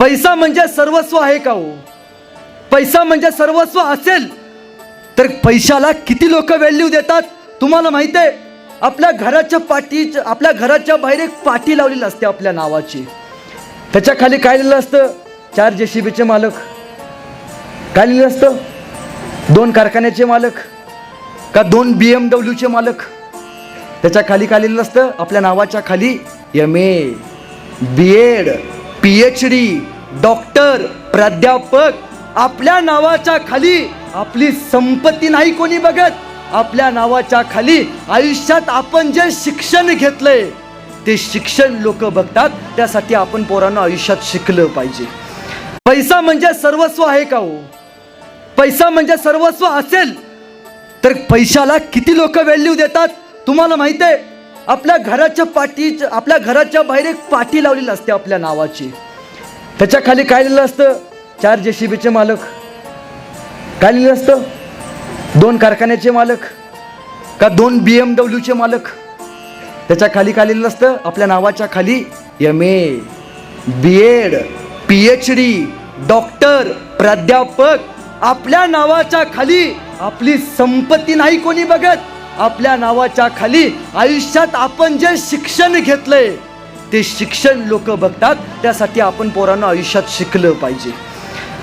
पैसा म्हणजे सर्वस्व आहे का हो? पैसा म्हणजे सर्वस्व असेल तर पैशाला किती लोक व्हॅल्यू देतात तुम्हाला माहिती आहे? आपल्या घराच्या आपल्या घराच्या बाहेर एक पाटी लावलेली असते आपल्या नावाची. त्याच्या खाली काय लिहिलं असतं? 4 JCBचे मालक. काय लिहिलं असतं? 2 कारखान्याचे मालक का 2 BMW मालक. त्याच्या खाली काय लिहिलं असतं? आपल्या नावाच्या खाली MA, BEd, PhD, डॉक्टर, प्राध्यापक. आपल्या नावाच्या खाली आपली संपत्ती नाही कोणी बघत. आपल्या नावाच्या खाली आयुष्यात आपण जे शिक्षण घेतलंय ते शिक्षण लोक बघतात. त्यासाठी आपण पोरांना आयुष्यात शिकलं पाहिजे. पैसा म्हणजे सर्वस्व आहे का हो? पैसा म्हणजे सर्वस्व असेल तर पैशाला किती लोक व्हॅल्यू देतात तुम्हाला माहिती आहे? आपल्या घराच्या बाहेर एक पाटी लावलेली असते आपल्या नावाची. त्याच्या खाली काय लिहिलं असतं? 4 JCBचे मालक. काय लिहिलं असतं? 2 कारखान्याचे मालक का 2 BMWचे मालक. त्याच्या खाली काय लिहिलं असतं? आपल्या नावाच्या खाली MA, BEd, PhD, डॉक्टर, प्राध्यापक. आपल्या नावाच्या खाली आपली संपत्ती नाही कोणी बघत. आपल्या नावाच्या खाली आयुष्यात आपण जे शिक्षण घेतलंय ते शिक्षण लोक बघतात. त्यासाठी आपण पोरांना आयुष्यात शिकलं पाहिजे.